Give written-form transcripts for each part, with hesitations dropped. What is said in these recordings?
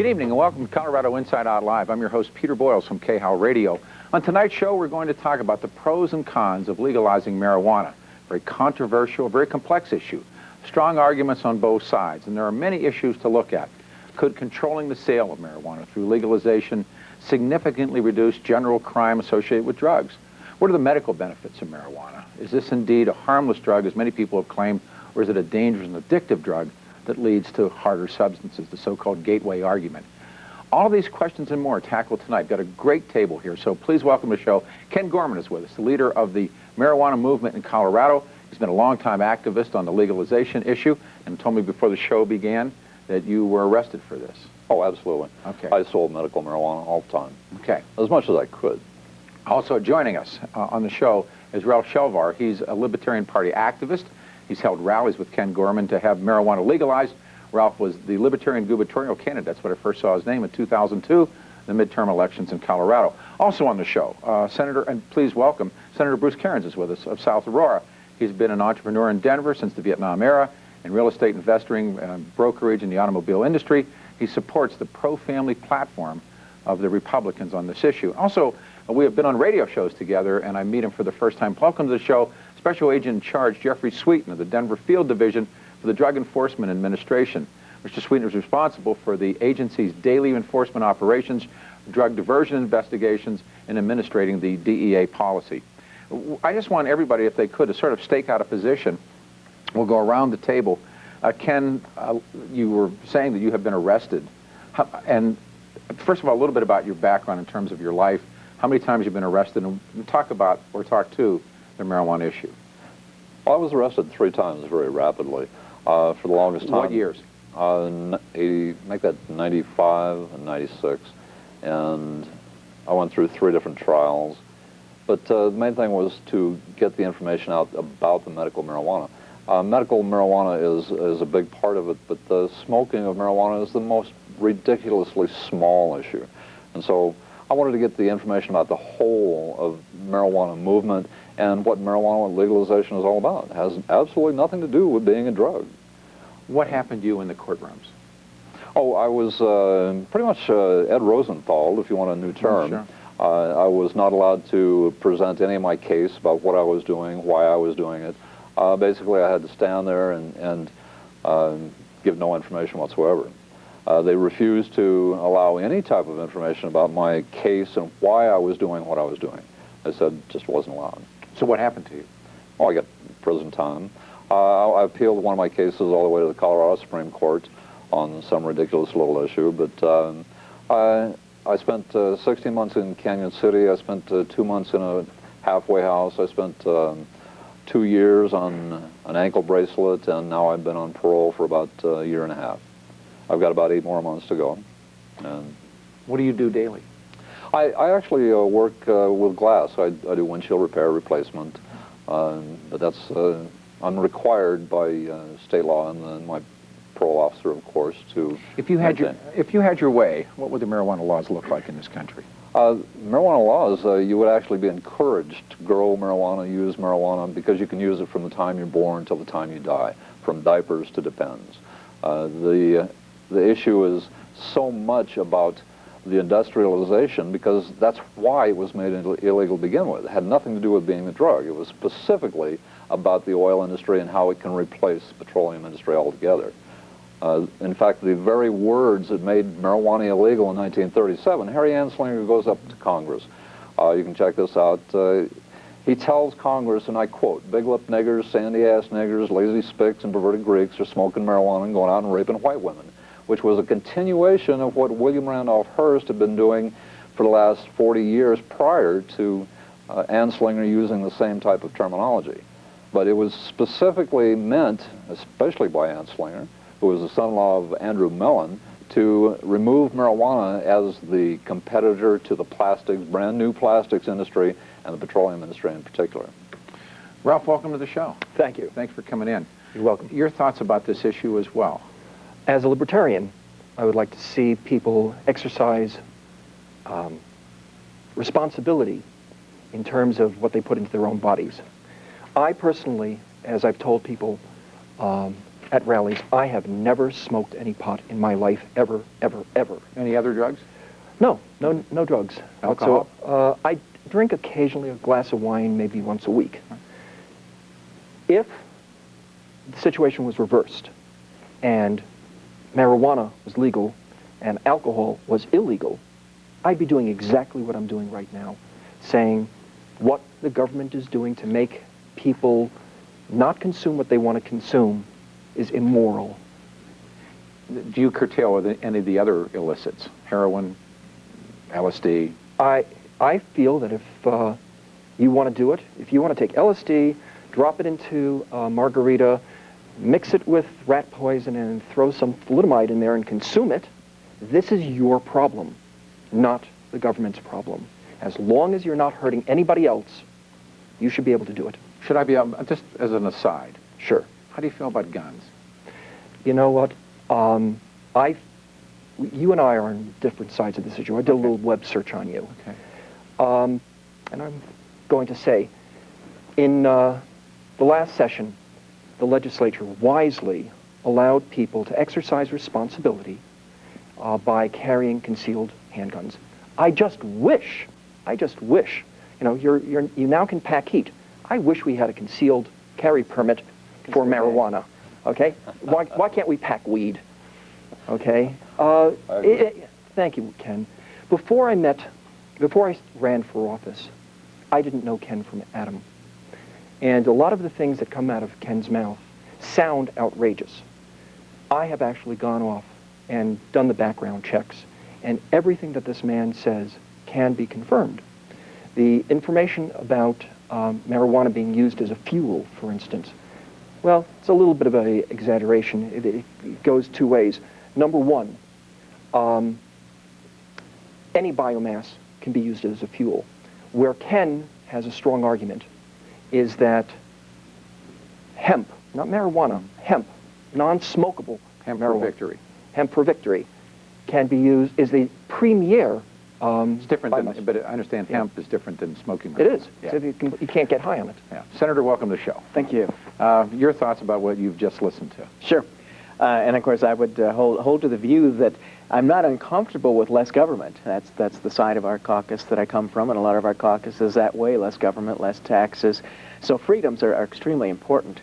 Good evening and welcome to Colorado Inside Out Live. I'm your host, Peter Boyles from KHOW Radio. On tonight's show, we're going to talk about the pros and cons of legalizing marijuana. Very controversial, very complex issue. Strong arguments on both sides, and there are many issues to look at. Could controlling the sale of marijuana through legalization significantly reduce general crime associated with drugs? What are the medical benefits of marijuana? Is this indeed a harmless drug, as many people have claimed, or is it a dangerous and addictive drug that leads to harder substances, the so-called gateway argument? All of these questions and more tackled tonight. Got a great table here, so please welcome to the show. Ken Gorman is with us, the leader of the marijuana movement in Colorado. He's been a longtime activist on the legalization issue and told me before the show began that you were arrested for this. Oh, absolutely. Okay. I sold medical marijuana all the time. Okay. As much as I could. Also joining us on the show is Ralph Shnelvar. He's a Libertarian Party activist. He's held rallies with Ken Gorman to have marijuana legalized. Ralph was the Libertarian gubernatorial candidate. That's when I first saw his name in 2002, the midterm elections in Colorado. Also on the show, Senator, and please welcome, Senator Bruce Kairns is with us of South Aurora. He's been an entrepreneur in Denver since the Vietnam era, in real estate investing, brokerage in the automobile industry. He supports the pro-family platform of the Republicans on this issue. Also, we have been on radio shows together, and I meet him for the first time. Welcome to the show, Special Agent in Charge Jeff Sweetin of the Denver Field Division for the Drug Enforcement Administration. Mr. Sweetin is responsible for the agency's daily enforcement operations, drug diversion investigations, and administrating the DEA policy. I just want everybody, if they could, to sort of stake out a position. We'll go around the table. Ken, you were saying that you have been arrested. And first of all, a little bit about your background in terms of your life. How many times you've been arrested? And talk about, or talk to, the marijuana issue. Well, I was arrested 3 times very rapidly for the longest time. What years? Make that 95 and 96. And I went through 3 different trials. But the main thing was to get the information out about the medical marijuana. Medical marijuana is a big part of it, but the smoking of marijuana is the most ridiculously small issue. And so I wanted to get the information about the whole of marijuana movement and what marijuana legalization is all about. It has absolutely nothing to do with being a drug. What happened to you in the courtrooms? Oh, I was pretty much Ed Rosenthal, if you want a new term. Sure. I was not allowed to present any of my case about what I was doing, why I was doing it. Basically, I had to stand there and give no information whatsoever. They refused to allow any type of information about my case and why I was doing what I was doing. They said it just wasn't allowed. So what happened to you? Well, I got prison time. I appealed one of my cases all the way to the Colorado Supreme Court on some ridiculous little issue, but I spent 16 months in Canyon City. I spent 2 months in a halfway house. I spent 2 years on an ankle bracelet, and now I've been on parole for about a year and a half. I've got about 8 more months to go. And what do you do daily? I actually work with glass. I do windshield repair replacement, but that's I'm required by state law and my parole officer, of course, to If you had your way, what would the marijuana laws look like in this country? Marijuana laws, you would actually be encouraged to grow marijuana, use marijuana, because you can use it from the time you're born till the time you die, from diapers to depends. The issue is so much about the industrialization, because that's why it was made illegal to begin with. It had nothing to do with being a drug. It was specifically about the oil industry and how it can replace the petroleum industry altogether. In fact, the very words that made marijuana illegal in 1937, Harry Anslinger goes up to Congress. You can check this out. He tells Congress, and I quote, "Big-lipped niggers, sandy-ass niggers, lazy spics, and perverted Greeks are smoking marijuana and going out and raping white women," which was a continuation of what William Randolph Hearst had been doing for the last 40 years prior to Anslinger using the same type of terminology. But it was specifically meant, especially by Anslinger, who was the son-in-law of Andrew Mellon, to remove marijuana as the competitor to the plastics, brand new plastics industry, and the petroleum industry in particular. Ralph, welcome to the show. Thank you. Thanks for coming in. You're welcome. Your thoughts about this issue as well? As a libertarian, I would like to see people exercise responsibility in terms of what they put into their own bodies. I personally, as I've told people, at rallies. I have never smoked any pot in my life, ever, ever, ever. Any other drugs? No drugs. Alcohol? I drink occasionally a glass of wine, maybe once a week. If the situation was reversed and marijuana was legal and alcohol was illegal, I'd be doing exactly what I'm doing right now, saying what the government is doing to make people not consume what they want to consume is immoral. Do you curtail any of the other illicits? Heroin, LSD? I feel that if you want to do it, if you want to take LSD, drop it into a margarita, mix it with rat poison and throw some thalidomide in there and consume it, this is your problem, not the government's problem. As long as you're not hurting anybody else, you should be able to do it. Should I be, just as an aside, Sure. how do you feel about guns? You know what? You and I are on different sides of this issue. I did a little web search on you. Okay. And I'm going to say, in the last session, the legislature wisely allowed people to exercise responsibility by carrying concealed handguns. I just wish, you know, you now can pack heat. I wish we had a concealed carry permit for marijuana, okay? Why can't we pack weed, okay? Thank you, Ken. Before I ran for office, I didn't know Ken from Adam. And a lot of the things that come out of Ken's mouth sound outrageous. I have actually gone off and done the background checks, and everything that this man says can be confirmed. The information about marijuana being used as a fuel, for instance, well, it's a little bit of an exaggeration. It goes two ways. Number one, any biomass can be used as a fuel. Where Ken has a strong argument is that hemp, not marijuana, hemp, non-smokable Hemp marijuana, for victory. hemp for victory, can be used, is the premier It's different, biomass. but I understand hemp is different than smoking marijuana. It is. Yeah. So you can't get high on it. Yeah. Senator, welcome to the show. Thank you. Your thoughts about what you've just listened to? Sure. And of course, I would hold to the view that I'm not uncomfortable with less government. That's the side of our caucus that I come from, and a lot of our caucus is that way: less government, less taxes. So freedoms are extremely important.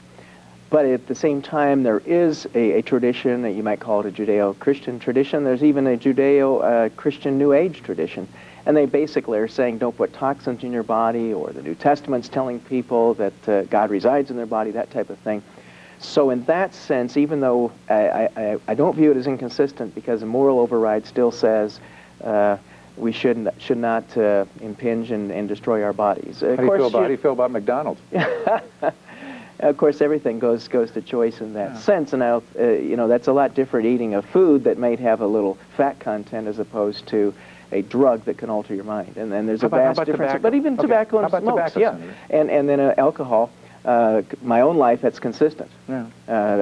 But at the same time, there is a tradition that you might call it a Judeo-Christian tradition. There's even a Judeo-Christian New Age tradition. And they basically are saying don't put toxins in your body, or the New Testament's telling people that God resides in their body, that type of thing. So in that sense, even though I don't view it as inconsistent, because the moral override still says we should not impinge and destroy our bodies. How do you feel about McDonald's? Of course, everything goes to choice in that sense, and now you know, that's a lot different eating a food that might have a little fat content as opposed to a drug that can alter your mind. And then there's a vast difference. Tobacco? But even tobacco and How about smokes, tobacco, yeah, Senator? and then alcohol. My own life, that's consistent. Yeah.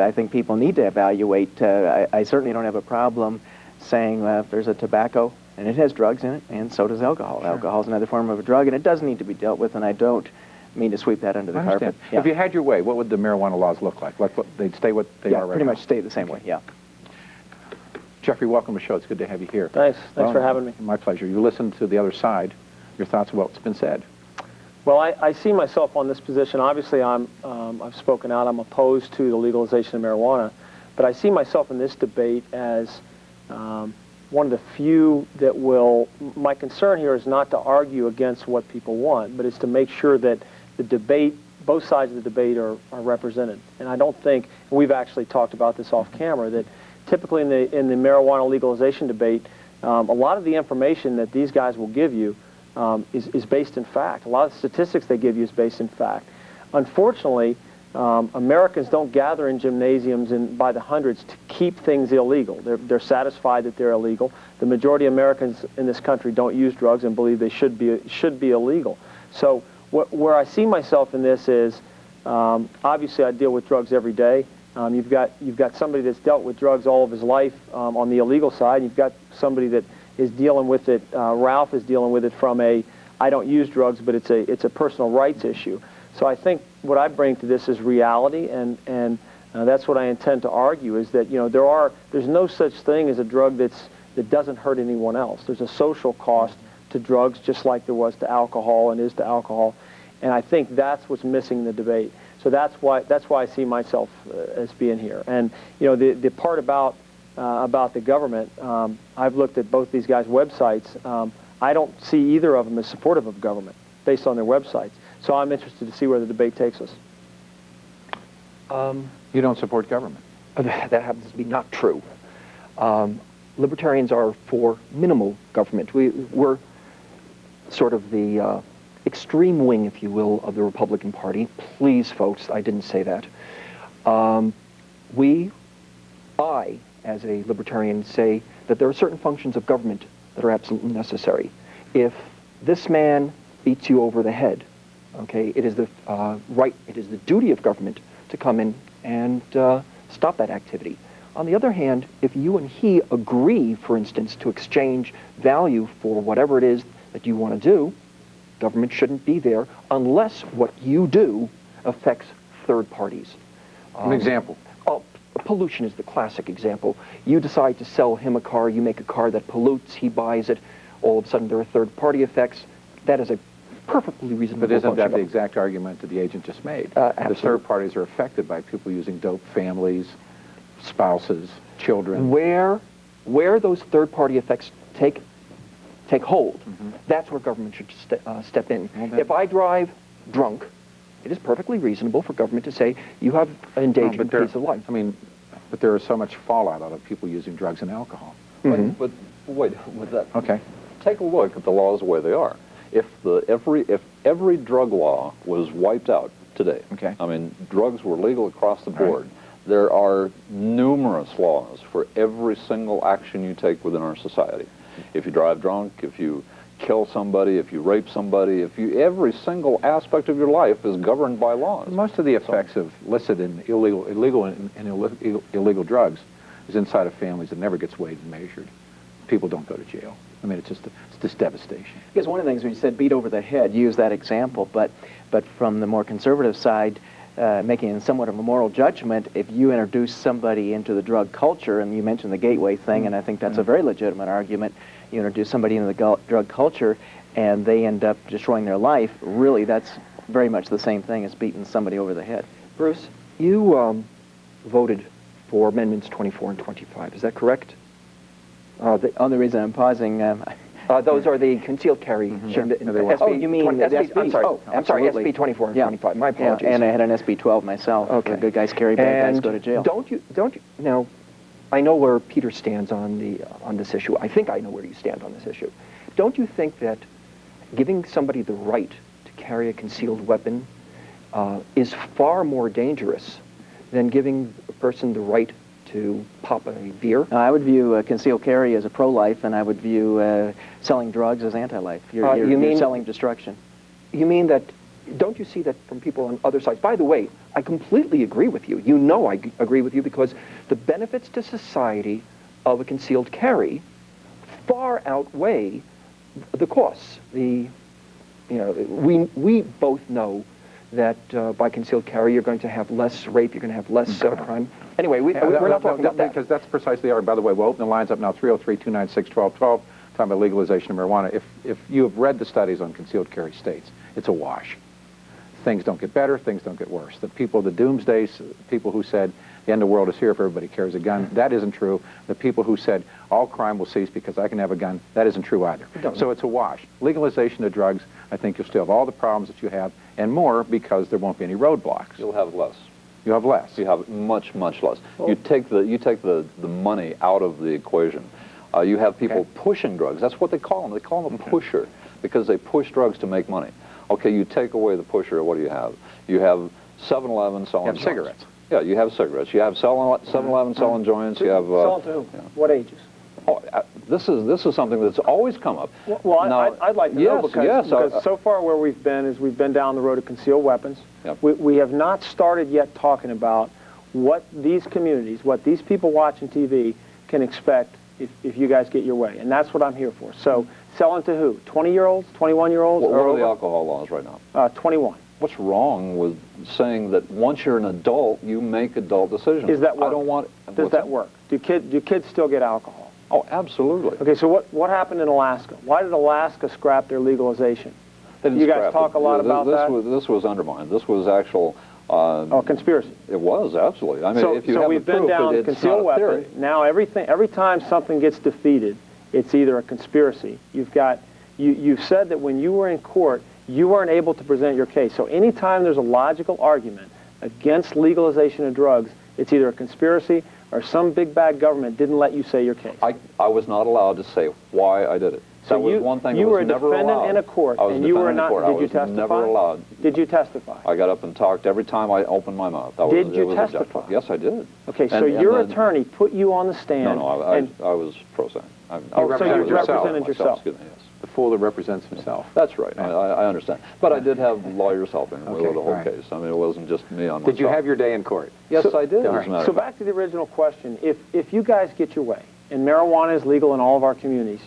I think people need to evaluate. I certainly don't have a problem saying if there's a tobacco and it has drugs in it, and so does alcohol. Sure. Alcohol is another form of a drug, and it does need to be dealt with, and I don't mean to sweep that under the I understand. carpet. Yeah. If you had your way, what would the marijuana laws look like? They'd stay what they are right pretty now? much stay the same way, yeah. Jeffrey, welcome to the show. It's good to have you here. Thanks for having me. My pleasure. You listened to the other side. Your thoughts about what's been said? Well, I see myself on this position. Obviously, I've spoken out. I'm opposed to the legalization of marijuana, but I see myself in this debate as one of the few that will. My concern here is not to argue against what people want, but it's to make sure that the debate, both sides of the debate, are represented. And I don't think, and we've actually talked about this off camera, that typically in the marijuana legalization debate, a lot of the information that these guys will give you is based in fact. A lot of the statistics they give you is based in fact. Unfortunately, Americans don't gather in gymnasiums by the hundreds to keep things illegal. They're satisfied that they're illegal. The majority of Americans in this country don't use drugs and believe they should be illegal. So where I see myself in this is, obviously I deal with drugs every day. You've got somebody that's dealt with drugs all of his life on the illegal side. You've got somebody that is dealing with it. Ralph is dealing with it from I don't use drugs, but it's a personal rights issue. So I think what I bring to this is reality and That's what I intend to argue, is that, you know, there's no such thing as a drug that doesn't hurt anyone else. There's a social cost to drugs, just like there was to alcohol and is to alcohol, and I think that's what's missing in the debate. So that's why I see myself as being here. And you know, the part about the government, I've looked at both these guys' websites. I don't see either of them as supportive of government based on their websites. So I'm interested to see where the debate takes us. You don't support government? That happens to be not true. Libertarians are for minimal government. We're sort of the extreme wing, if you will, of the Republican Party. Please, folks, I didn't say that. I, as a libertarian, say that there are certain functions of government that are absolutely necessary. If this man beats you over the head, okay, it is the duty of government to come in and stop that activity. On the other hand, if you and he agree, for instance, to exchange value for whatever it is that you want to do, government shouldn't be there unless what you do affects third parties. An example? Pollution is the classic example. You decide to sell him a car, you make a car that pollutes, he buys it, all of a sudden there are third-party effects. That is a perfectly reasonable But isn't that function the exact argument that the agent just made? Absolutely. The third parties are affected by people using dope, families, spouses, children. Where those third-party effects take hold, that's where government should step in. Well, if I drive drunk, it is perfectly reasonable for government to say, you have an endangered piece of life. I mean, but there is so much fallout out of people using drugs and alcohol. But wait, with that, Okay. take a look at the laws the way they are. If every drug law was wiped out today, Okay. I mean, drugs were legal across the board, there are numerous laws for every single action you take within our society. If you drive drunk, if you kill somebody, if you rape somebody, every single aspect of your life is governed by laws. Most of the effects of illicit and illegal drugs is inside of families. It never gets weighed and measured. People don't go to jail. I mean, it's just devastation. Because one of the things when you said beat over the head, you use that example, but from the more conservative side, making somewhat of a moral judgment, if you introduce somebody into the drug culture, and you mentioned the gateway thing, and I think that's a very legitimate argument, you introduce somebody into the drug culture and they end up destroying their life, really that's very much the same thing as beating somebody over the head. Bruce, you voted for Amendments 24 and 25, is that correct? The only reason I'm pausing... those are the concealed carry. Sure. SB you mean the SB? I'm sorry, absolutely. SB 24 and 25. My apologies. Yeah, and I had an SB 12 myself. Okay. Good guys carry, bad guys go to jail. Don't you? Now, I know where Peter stands on this issue. I think I know where you stand on this issue. Don't you think that giving somebody the right to carry a concealed weapon is far more dangerous than giving a person the right to pop a beer? I would view concealed carry as a pro-life, and I would view selling drugs as anti-life. You're selling destruction. You mean that, don't you see that from people on other sides? By the way, I completely agree with you. You know I agree with you because the benefits to society of a concealed carry far outweigh the costs. We both know that by concealed carry you're going to have less rape, you're going to have less crime. Anyway, we're not talking about that. Because that's precisely our, by the way, we'll open the lines up now, 303-296-1212, talking about legalization of marijuana. If you have read the studies on concealed carry states, it's a wash. Things don't get better, things don't get worse. The doomsday people who said the end of the world is here if everybody carries a gun, that isn't true. The people who said all crime will cease because I can have a gun, that isn't true either. So it's a wash. Legalization of drugs, I think you'll still have all the problems that you have and more because there won't be any roadblocks. You'll have less. You have less. You have much, much less. You take the money out of the equation. You have people pushing drugs. That's what they call them. They call them a pusher because they push drugs to make money. Okay, you take away the pusher, what do you have? You have 7-Eleven selling You have cigarettes. Yeah, you have cigarettes. You have 7-Eleven selling joints. You have... Selling to who? What ages? This is something that's always come up. Well, now, I'd like to know because so far where we've been is we've been down the road of concealed weapons. Yep. We have not started yet talking about what these communities, what these people watching TV can expect if you guys get your way. And that's what I'm here for. So selling to who? 20-year-olds, 21-year-olds? What are the alcohol laws right now? 21. what's wrong with saying that once you're an adult, you make adult decisions? Is that work? I don't want. Does that work? Do kids still get alcohol? Oh, absolutely. Okay, so what happened in Alaska? Why did Alaska scrap their legalization? They didn't You guys scrap talk it. a lot about that? This was undermined. This was actual. Conspiracy. It was, absolutely. I mean, So, if you so have we've the been proof, down it's concealed not a weapon. theory. Now every time something gets defeated, it's either a conspiracy. You've said that when you were in court, you weren't able to present your case. So anytime there's a logical argument against legalization of drugs, it's either a conspiracy or some big bad government didn't let you say your case. I was not allowed to say why I did it. So that was one thing you that were was a never defendant allowed. in a court, I was and a you were defendant in not. court. Did I you was testify? never allowed. Did you testify? I got up and talked every time I opened my mouth. Did you it was testify? objective. Yes, I did. Okay, so And your then- attorney put you on the stand. No, I was pro se. So you represented yourself. Excuse me, yes. The fool that represents himself. That's right. Yeah. I understand. But I did have lawyers helping me Okay, with the whole all right. case. I mean, it wasn't just me on Did you myself. have your day in court? Yes, I did. all as a right. matter So of fact. back to the original question, if you guys get your way, and marijuana is legal in all of our communities,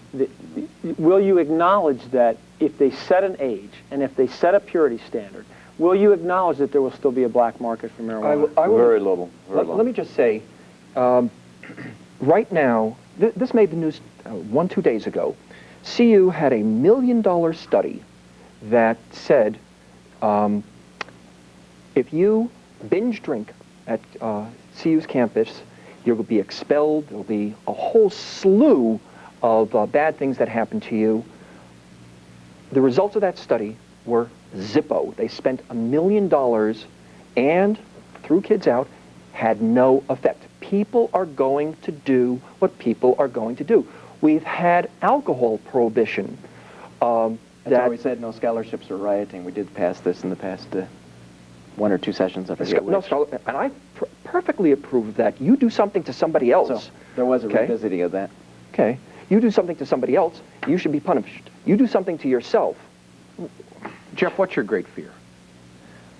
will you acknowledge that if they set an age, and if they set a purity standard, will you acknowledge that there will still be a black market for marijuana? I will- Very little. Very little. Let me just say, right now, this made the news 2 days ago. CU had $1 million study that said if you binge drink at CU's campus, you'll be expelled. There'll be a whole slew of bad things that happen to you. The results of that study were zippo. They spent $1 million and threw kids out, had no effect. People are going to do what people are going to do. We've had alcohol prohibition. That's why we said no scholarships or rioting. We did pass this in the past 1 or 2 sessions. I forget which. And I perfectly approve of that. You do something to somebody else. So there was a Okay. revisiting of that. Okay. You do something to somebody else, you should be punished. You do something to yourself. Jeff, what's your great fear?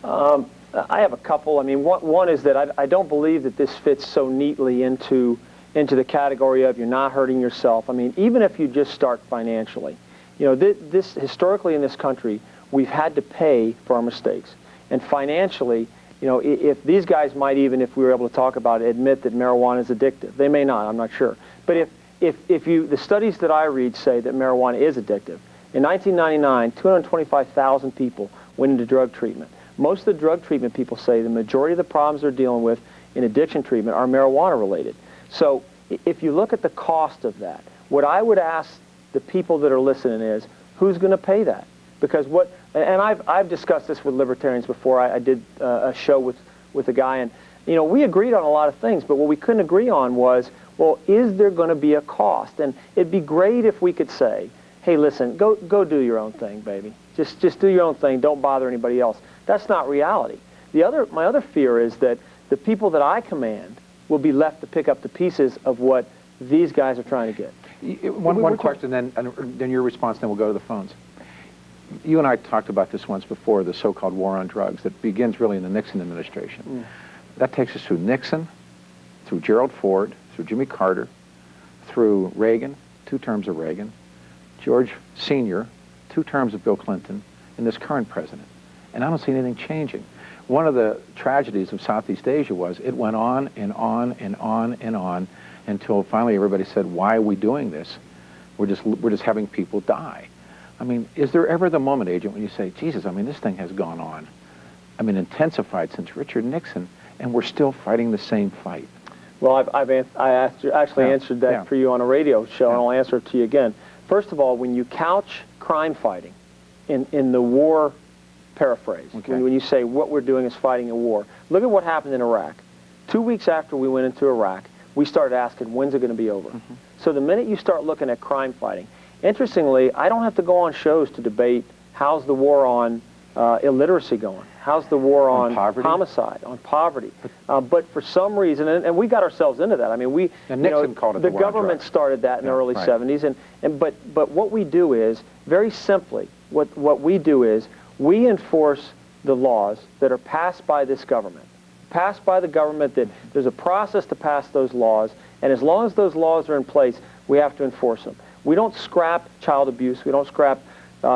I have a couple. I mean, one is that I don't believe that this fits so neatly into the category of you're not hurting yourself. I mean, even if you just start financially, you know, this historically in this country, we've had to pay for our mistakes. And financially, you know, if these guys might even, if we were able to talk about it, admit that marijuana is addictive. They may not, I'm not sure. But if the studies that I read say that marijuana is addictive. In 1999, 225,000 people went into drug treatment. Most of the drug treatment people say the majority of the problems they're dealing with in addiction treatment are marijuana related. So if you look at the cost of that, what I would ask the people that are listening is, who's going to pay that? Because and I've discussed this with libertarians before. I did a show with a guy, and you know, we agreed on a lot of things, but what we couldn't agree on was, well, is there going to be a cost? And it'd be great if we could say, hey, listen, go do your own thing, baby. Just do your own thing. Don't bother anybody else. That's not reality. My other fear is that the people that I command will be left to pick up the pieces of what these guys are trying to get. One question, and then your response, then we'll go to the phones. You and I talked about this once before, the so-called war on drugs that begins really in the Nixon administration. That takes us through Nixon, through Gerald Ford, through Jimmy Carter, through Reagan, 2 terms of Reagan, George Sr., 2 terms of Bill Clinton, and this current president. And I don't see anything changing. One of the tragedies of Southeast Asia was it went on and on and on and on until finally everybody said, why are we doing this? We're just having people die. I mean, is there ever the moment, Agent, when you say, Jesus, I mean, this thing has gone on, I mean, intensified since Richard Nixon, and we're still fighting the same fight? Well, I actually answered that for you on a radio show, and I'll answer it to you again. First of all, when you couch crime fighting in the war paraphrase, when you say what we're doing is fighting a war, look at what happened in Iraq. 2 weeks after we went into Iraq, we started asking, when's it going to be over? So the minute you start looking at crime fighting, interestingly, I don't have to go on shows to debate how's the war on illiteracy going, how's the war on homicide, on poverty. But for some reason, and we got ourselves into that. I mean, Nixon called it the government started that in the early 70s, but what we do is, very simply, what we do is we enforce the laws that are passed by this government. Passed by the government, that there's a process to pass those laws, and as long as those laws are in place, we have to enforce them. We don't scrap child abuse. We don't scrap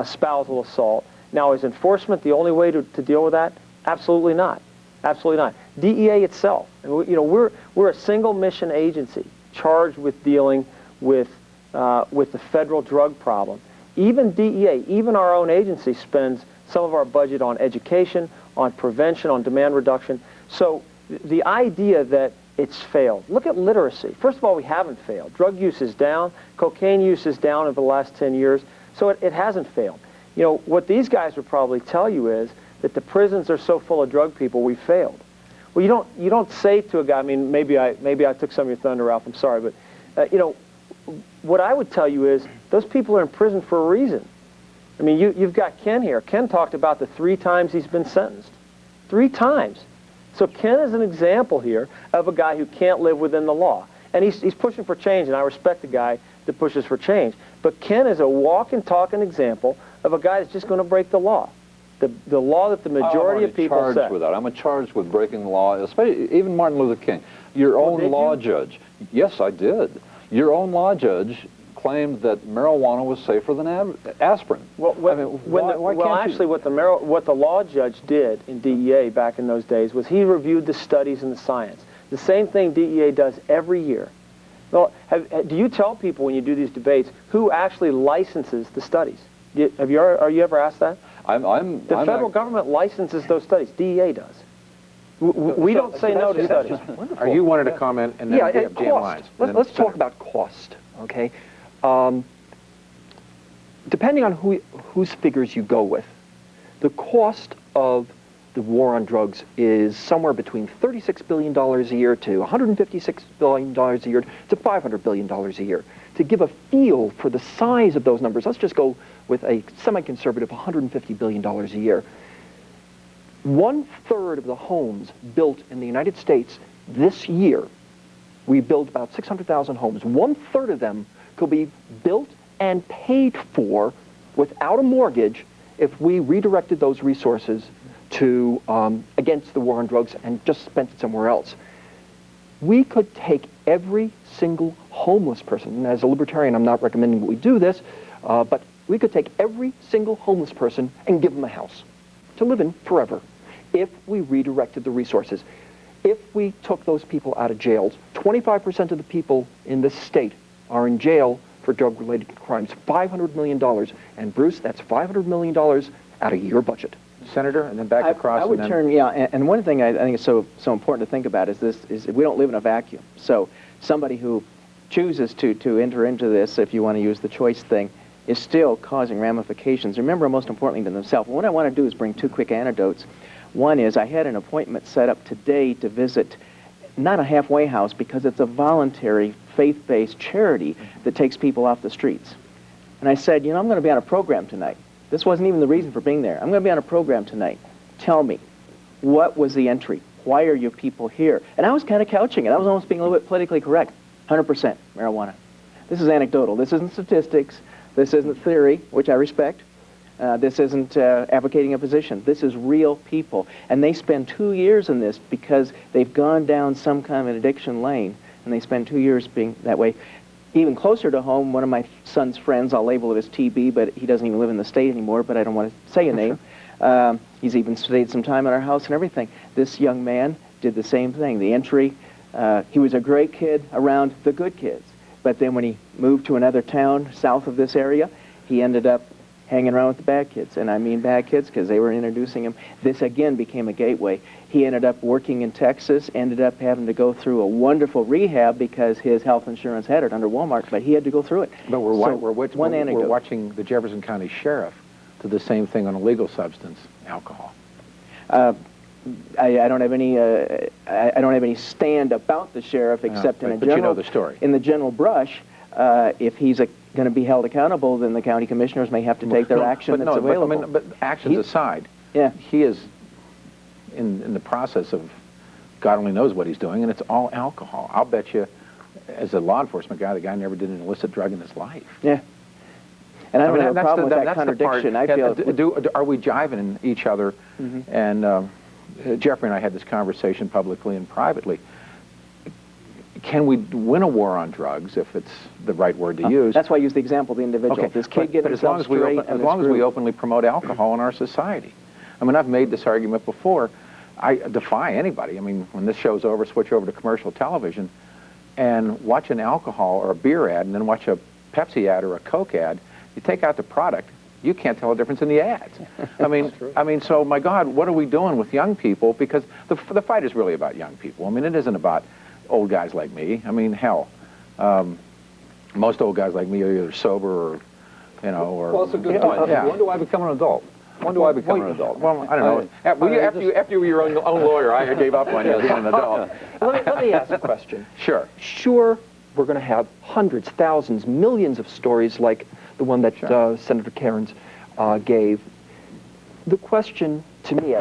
spousal assault. Now, is enforcement the only way to deal with that? Absolutely not. Absolutely not. DEA itself, we're a single mission agency charged with dealing with the federal drug problem. Even DEA, even our own agency, spends some of our budget on education, on prevention, on demand reduction. So the idea that it's failed. Look at literacy. First of all, we haven't failed. Drug use is down. Cocaine use is down over the last 10 years. So it hasn't failed. What these guys would probably tell you is that the prisons are so full of drug people, we failed. Well, you don't say to a guy, I mean, maybe I took some of your thunder, Ralph, I'm sorry, but, what I would tell you is those people are in prison for a reason. I mean, you've got Ken here. Ken talked about the 3 times he's been sentenced. 3 times. So Ken is an example here of a guy who can't live within the law. And he's pushing for change, and I respect the guy that pushes for change. But Ken is a walking, talking example of a guy that's just going to break the law. The law that the majority of people charged set. with that. I'm charged with breaking the law, especially even Martin Luther King. Your own law judge. Yes, I did. Your own law judge claimed that marijuana was safer than aspirin. Well, what the law judge did in DEA back in those days was he reviewed the studies and the science. The same thing DEA does every year. Well, do you tell people when you do these debates who actually licenses the studies? Are you ever asked that? The federal government licenses those studies. DEA does. We don't say no to studies. Are you wanted to comment and then we have Jan Lyons? Let's talk about cost, okay? Depending on whose figures you go with, the cost of the war on drugs is somewhere between $36 billion a year to $156 billion a year to $500 billion a year. To give a feel for the size of those numbers, let's just go with a semi-conservative $150 billion a year. 1/3 of the homes built in the United States this year, we build about 600,000 homes. 1/3 of them could be built and paid for without a mortgage if we redirected those resources to against the war on drugs and just spent it somewhere else. We could take every single homeless person, and as a libertarian, I'm not recommending that we do this, but we could take every single homeless person and give them a house to live in forever if we redirected the resources. If we took those people out of jails, 25% of the people in this state are in jail for drug-related crimes, $500 million. And Bruce, that's $500 million out of your budget. Senator, and then back across. I would turn, and one thing I think is so important to think about is we don't live in a vacuum. So somebody who chooses to enter into this, if you want to use the choice thing, is still causing ramifications. Remember, most importantly, to themselves. What I want to do is bring 2 quick anecdotes. One is I had an appointment set up today to visit not a halfway house because it's a voluntary faith-based charity that takes people off the streets. And I said, I'm going to be on a program tonight. This wasn't even the reason for being there. I'm going to be on a program tonight. Tell me, what was the entry? Why are you people here? And I was kind of couching it. I was almost being a little bit politically correct. 100% marijuana. This is anecdotal. This isn't statistics. This isn't theory, which I respect. This isn't advocating a position. This is real people. And they spend 2 years in this because they've gone down some kind of an addiction lane, and they spend 2 years being that way. Even closer to home, one of my son's friends, I'll label it as TB, but he doesn't even live in the state anymore, but I don't want to say a name. He's even stayed some time at our house and everything. This young man did the same thing. The entry, he was a great kid around the good kids. But then when he moved to another town south of this area, he ended up hanging around with the bad kids. And I mean bad kids because they were introducing him. This, again, became a gateway. He ended up working in Texas, ended up having to go through a wonderful rehab because his health insurance had it under Walmart, but he had to go through it. But we're watching the Jefferson County Sheriff do the same thing on a legal substance, alcohol. I don't have any stand about the sheriff except in a general. But you know the story. In the general brush, if he's going to be held accountable, then the county commissioners may have to take their action that's available. But actions aside, he is in the process of God only knows what he's doing, and it's all alcohol. I'll bet you, as a law enforcement guy, the guy never did an illicit drug in his life. Yeah. And I don't have a problem with that contradiction. I feel are we jiving each other? Mm-hmm. And Jeffrey and I had this conversation publicly and privately. can we win a war on drugs, if it's the right word to use? That's why I use the example of the individual. Okay, This kid getting as long as we openly promote alcohol in our society. I mean, I've made this argument before. I defy anybody. I mean, when this show's over, switch over to commercial television and watch an alcohol or a beer ad and then watch a Pepsi ad or a Coke ad. You take out the product, you can't tell the difference in the ads. I mean, so my God, what are we doing with young people? Because the fight is really about young people. I mean, it isn't about old guys like me. I mean, hell, most old guys like me are either sober or, you know, or... Well, that's a good point. Yeah. When do I become an adult? When do I become an adult? Well, I don't know. After you were your own lawyer, I gave up on you being an adult. Let me ask a question. Sure. Sure, we're going to have hundreds, thousands, millions of stories like the one that Senator Kairns gave. The question to me,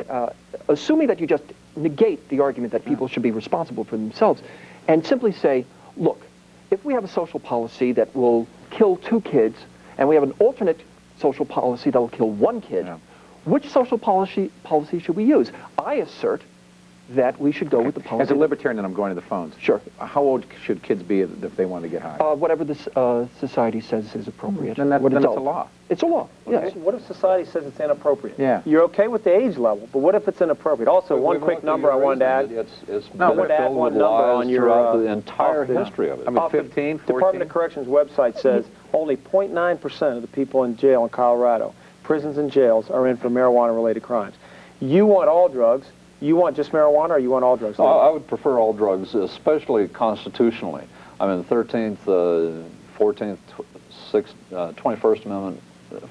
assuming that you just negate the argument that people should be responsible for themselves and simply say, look, if we have a social policy that will kill 2 kids and we have an alternate social policy that will kill 1 kid, which social policy should we use? I assert that we should go with the policy. As a libertarian, and I'm going to the phones. Sure. How old should kids be if they want to get high? Whatever the society says is appropriate. Then it's a law. It's a law, yes. What if society says it's inappropriate? Yeah. You're okay with the age level, but what if it's inappropriate? Also, one quick number I wanted to add. It's I wanted to add one number on your throughout the entire history of it. I mean, 15, 14? Department of Corrections website says only 0.9% of the people in jail in Colorado, prisons and jails, are in for marijuana-related crimes. You want all drugs. You want just marijuana, or you want all drugs? I would prefer all drugs, especially constitutionally. I mean, the 13th, 14th, 6th, 21st Amendment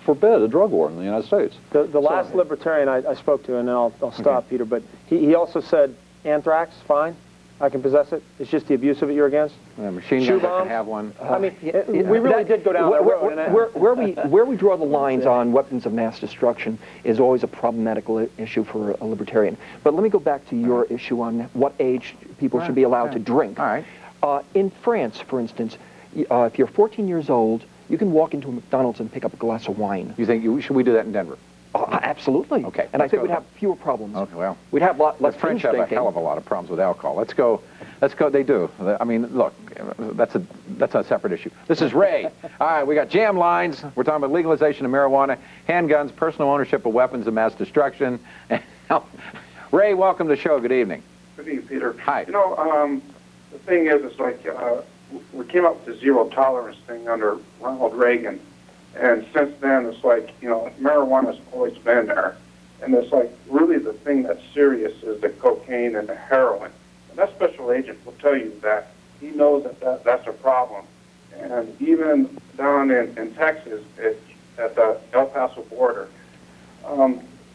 forbid a drug war in the United States. The last libertarian I spoke to, and then I'll stop, Peter, but he also said anthrax, fine, I can possess it. It's just the abuse of it you're against. Machine gun, I can have one. I mean, we really did go down that road. Where we draw the lines on weapons of mass destruction is always a problematical issue for a libertarian. But let me go back to your issue on what age people should be allowed to drink. All right. In France, for instance, if you're 14 years old, you can walk into a McDonald's and pick up a glass of wine. You think should we do that in Denver? Absolutely. Okay. And I think we'd have fewer problems. Okay, well. We'd have less The French have a hell of a lot of problems with alcohol. Let's go. They do. I mean, look, that's a separate issue. This is Ray. All right, we got jam lines. We're talking about legalization of marijuana, handguns, personal ownership of weapons of mass destruction. Ray, welcome to the show. Good evening. Good evening, Peter. Hi. You know, the thing is, it's like we came up with the zero tolerance thing under Ronald Reagan. And since then, it's like, you know, marijuana's always been there. And it's like, really the thing that's serious is the cocaine and the heroin. And that special agent will tell you that he knows that's a problem. And even down in Texas, at the El Paso border,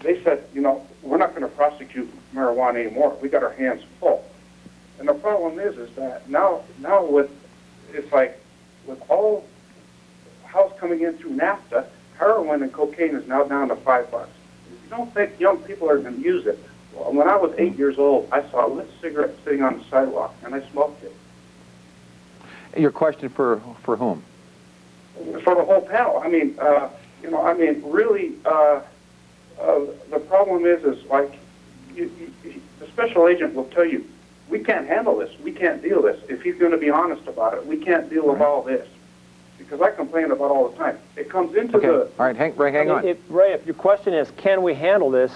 they said, you know, we're not going to prosecute marijuana anymore. We got our hands full. And the problem is that now it's like, with all house coming in through NAFTA, heroin and cocaine is now down to $5. If you don't think young people are going to use it, well, when I was 8 years old, I saw a lit cigarette sitting on the sidewalk, and I smoked it. Your question for whom? For the whole panel. I mean, you know, I mean, really, the problem is like, the special agent will tell you, we can't handle this, we can't deal with this. If he's going to be honest about it, we can't deal with all this. Because I complain about all the time. It comes into the... All right, Ray, hang on. Ray, if your question is, can we handle this,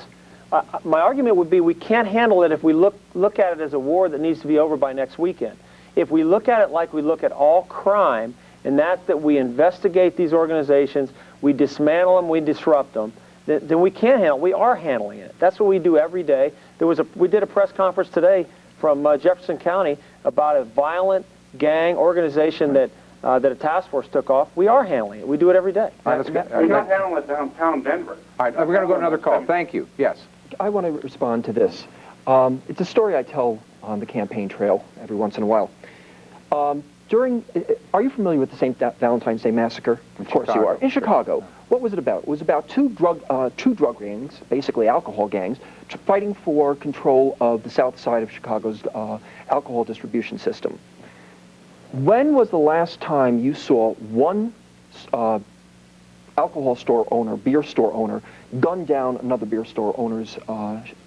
my argument would be we can't handle it if we look at it as a war that needs to be over by next weekend. If we look at it like we look at all crime, and that's that we investigate these organizations, we dismantle them, we disrupt them, then we can't handle it. We are handling it. That's what we do every day. We did a press conference today from Jefferson County about a violent gang organization that a task force took off. We are handling it. We do it every day. All right, let's go. We're not handling it downtown Denver. All right, we're going to go to another call. Thank you. Yes. I want to respond to this. It's a story I tell on the campaign trail every once in a while. Are you familiar with the St. Valentine's Day Massacre? Of course you are. In Chicago. What was it about? It was about two drug gangs, basically alcohol gangs, fighting for control of the south side of Chicago's alcohol distribution system. When was the last time you saw one alcohol store owner, beer store owner, gun down another beer store owner's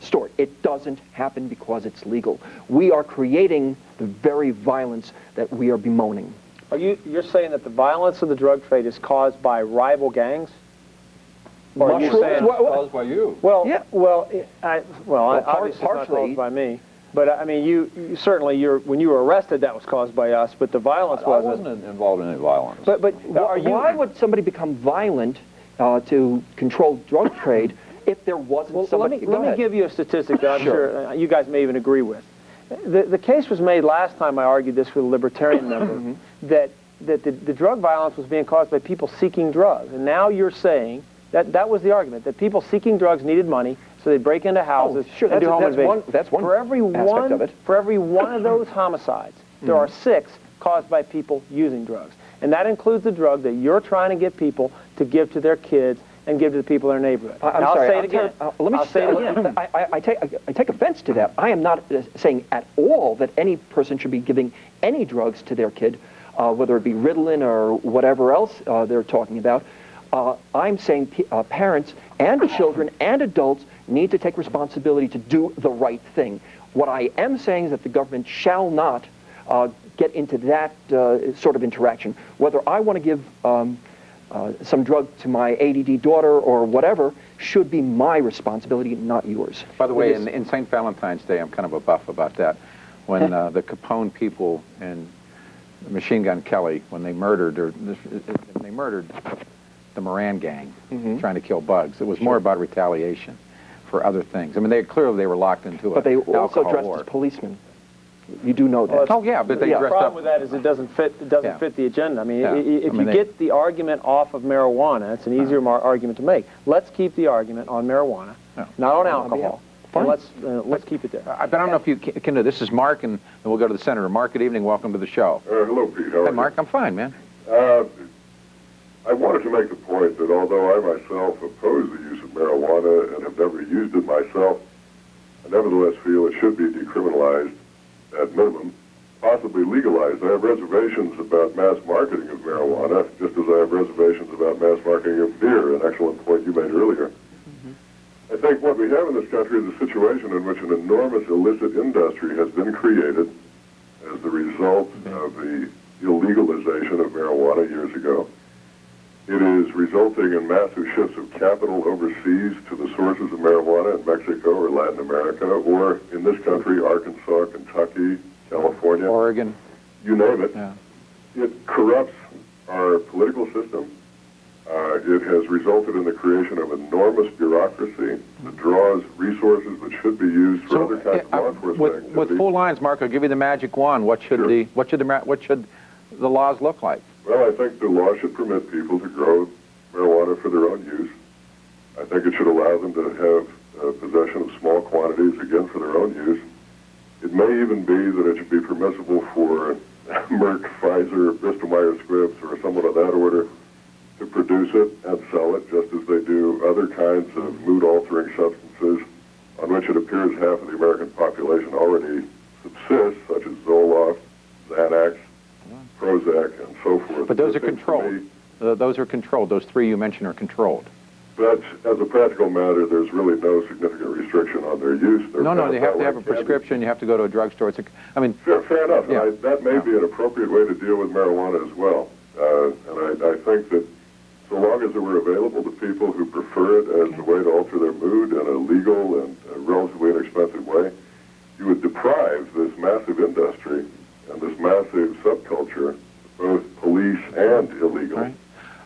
store. It doesn't happen because it's legal. We are creating the very violence that we are bemoaning. You're saying that the violence of the drug trade is caused by rival gangs? Or are you Mushrooms? saying Caused by you. Well, Yeah. obviously it's not caused by me. But I mean, you certainly, when you were arrested, that was caused by us. But the violence I wasn't involved in any violence. But Why would somebody become violent to control drug trade if there wasn't Well, somebody? let me give you a statistic that I'm sure you guys may even agree with. The case was made last time I argued this with a libertarian member that the drug violence was being caused by people seeking drugs. And now you're saying that was the argument, that people seeking drugs needed money, so they'd break into houses and do home invasions. That's one aspect of it. For every one of those homicides, there are 6 caused by people using drugs. And that includes the drug that you're trying to get people to give to their kids and give to the people in their neighborhood. I'll say it again. I'll say it again. I take offense to that. I am not saying at all that any person should be giving any drugs to their kid, whether it be Ritalin or whatever else they're talking about. I'm saying parents and children and adults need to take responsibility to do the right thing. What I am saying is that the government shall not get into that sort of interaction. Whether I want to give some drug to my ADD daughter or whatever should be my responsibility, not yours. By the way, in St. Valentine's Day, I'm kind of a buff about that. When the Capone people and Machine Gun Kelly, when they murdered the Moran gang, trying to kill bugs, it was more about retaliation for other things. I mean, they were locked into But they also alcohol dressed war. as policemen. You do know that. Oh yeah, but they The dressed problem up. with that is it doesn't fit. It doesn't fit the agenda. I mean, if you they- get the argument off of marijuana, it's an easier argument to make. Let's keep the argument on marijuana, not on alcohol. And let's keep it there. But I don't know if you can do this. Is Mark, and then we'll go to the senator. Mark, good evening. Welcome to the show. Hello, Pete. How are Hey, you? Mark. I'm fine, man. I wanted to make the point that although I myself oppose the use of marijuana and have never used it myself, I nevertheless feel it should be decriminalized at minimum, possibly legalized. I have reservations about mass marketing of marijuana, just as I have reservations about mass marketing of beer, an excellent point you made earlier. I think what we have in this country is a situation in which an enormous illicit industry has been created as the result of the illegalization of marijuana years ago. It is resulting in massive shifts of capital overseas to the sources of marijuana in Mexico or Latin America, or in this country, Arkansas, Kentucky, California, Oregon, you name it. Yeah. It corrupts our political system. It has resulted in the creation of enormous bureaucracy that draws resources that should be used for other kinds of law enforcement with activities. full lines, Mark, I'll give you the magic wand. What should the laws look like? Well, I think the law should permit people to grow marijuana for their own use. I think it should allow them to have possession of small quantities, again, for their own use. It may even be that it should be permissible for Merck, Pfizer, Bristol-Myers Squibb, or someone of that order to produce it and sell it, just as they do other kinds of mood-altering substances on which it appears half of the American population already subsists, such as Zoloft, Xanax, Prozac, and so forth. But those are controlled. Those are controlled. Those 3 you mentioned are controlled. But as a practical matter, there's really no significant restriction on their use. No, they have to have a prescription. You have to go to a drugstore. Fair enough. Yeah. That may be an appropriate way to deal with marijuana as well. And I think that so long as it were available to people who prefer it as a way to alter their mood in a legal and relatively inexpensive way, you would deprive this massive industry and this massive subculture, both police and illegal, Right.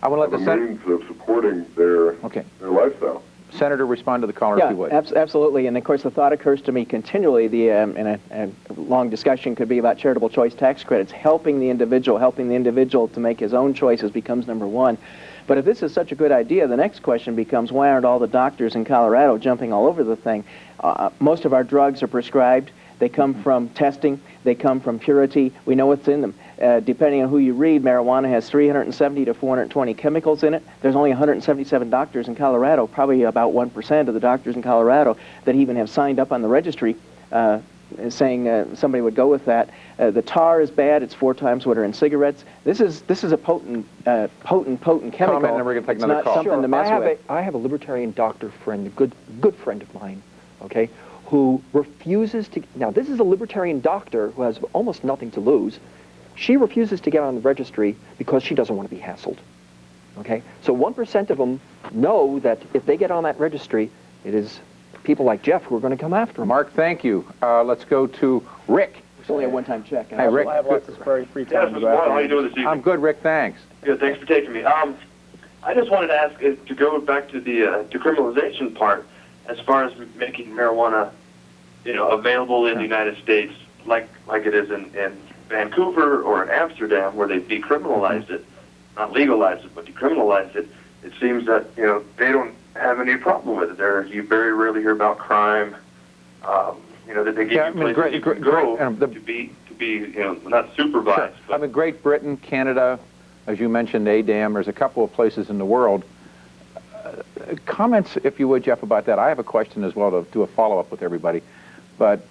I want to let the means of supporting their lifestyle. Senator respond to the caller if you would. Absolutely. And of course, the thought occurs to me continually. And a long discussion could be about charitable choice tax credits, helping the individual to make his own choices becomes number one. But if this is such a good idea, the next question becomes, why aren't all the doctors in Colorado jumping all over the thing? Most of our drugs are prescribed. They come from testing. They come from purity. We know what's in them. Depending on who you read, marijuana has 370 to 420 chemicals in it. There's only 177 doctors in Colorado, probably about 1% of the doctors in Colorado that even have signed up on the registry saying somebody would go with that. The tar is bad. It's 4 times what are in cigarettes. This is a potent chemical. Comment, and we're going to take It's another not call. something to mess with. I have a libertarian doctor friend, a good friend of mine, okay, who refuses to. Now, this is a libertarian doctor who has almost nothing to lose. She refuses to get on the registry because she doesn't want to be hassled. Okay, so 1% of them know that if they get on that registry, it is people like Jeff who are going to come after them. Mark, thank you. Let's go to Rick. It's only a one-time check. Hey, Rick. I have lots of free time. Yes, Mr. Boyle, how are you doing this evening? I'm good, Rick. Thanks. Good, thanks for taking me. I just wanted to ask, to go back to the decriminalization part, as far as making marijuana, available in the United States, like it is in Vancouver or in Amsterdam, where they decriminalized it, not legalized it, but decriminalized it. It seems that they don't have any problem with it. You very rarely hear about crime. That they give you places you can go to be not supervised. Sure. I mean, Great Britain, Canada, as you mentioned, ADAM. There's a couple of places in the world. Comments, if you would, Jeff, about that. I have a question as well to do a follow-up with everybody. But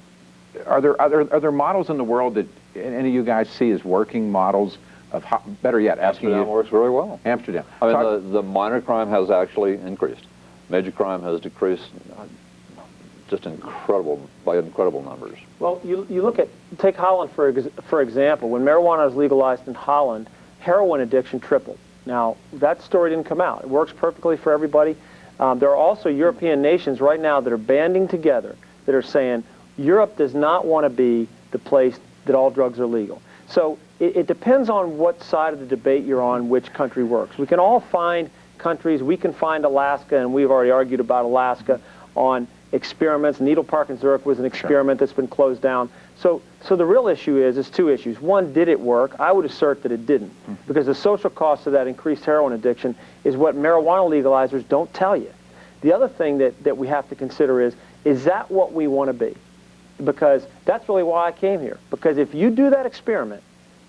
are there models in the world that any of you guys see as working models of how, better yet, asking Amsterdam you? works very well. Amsterdam. I mean, the minor crime has actually increased. Major crime has decreased just by incredible numbers. Well, you look at, take Holland for example. When marijuana was legalized in Holland, heroin addiction tripled. Now, that story didn't come out. It works perfectly for everybody. There are also European nations right now that are banding together that are saying Europe does not want to be the place that all drugs are legal. So it depends on what side of the debate you're on, which country works. We can all find countries. We can find Alaska, and we've already argued about Alaska on experiments. Needle Park in Zurich was an experiment that's been closed down. So the real issue is 2 issues. One, did it work? I would assert that it didn't, because the social cost of that increased heroin addiction is what marijuana legalizers don't tell you. The other thing that we have to consider is that what we want to be? Because that's really why I came here. Because if you do that experiment,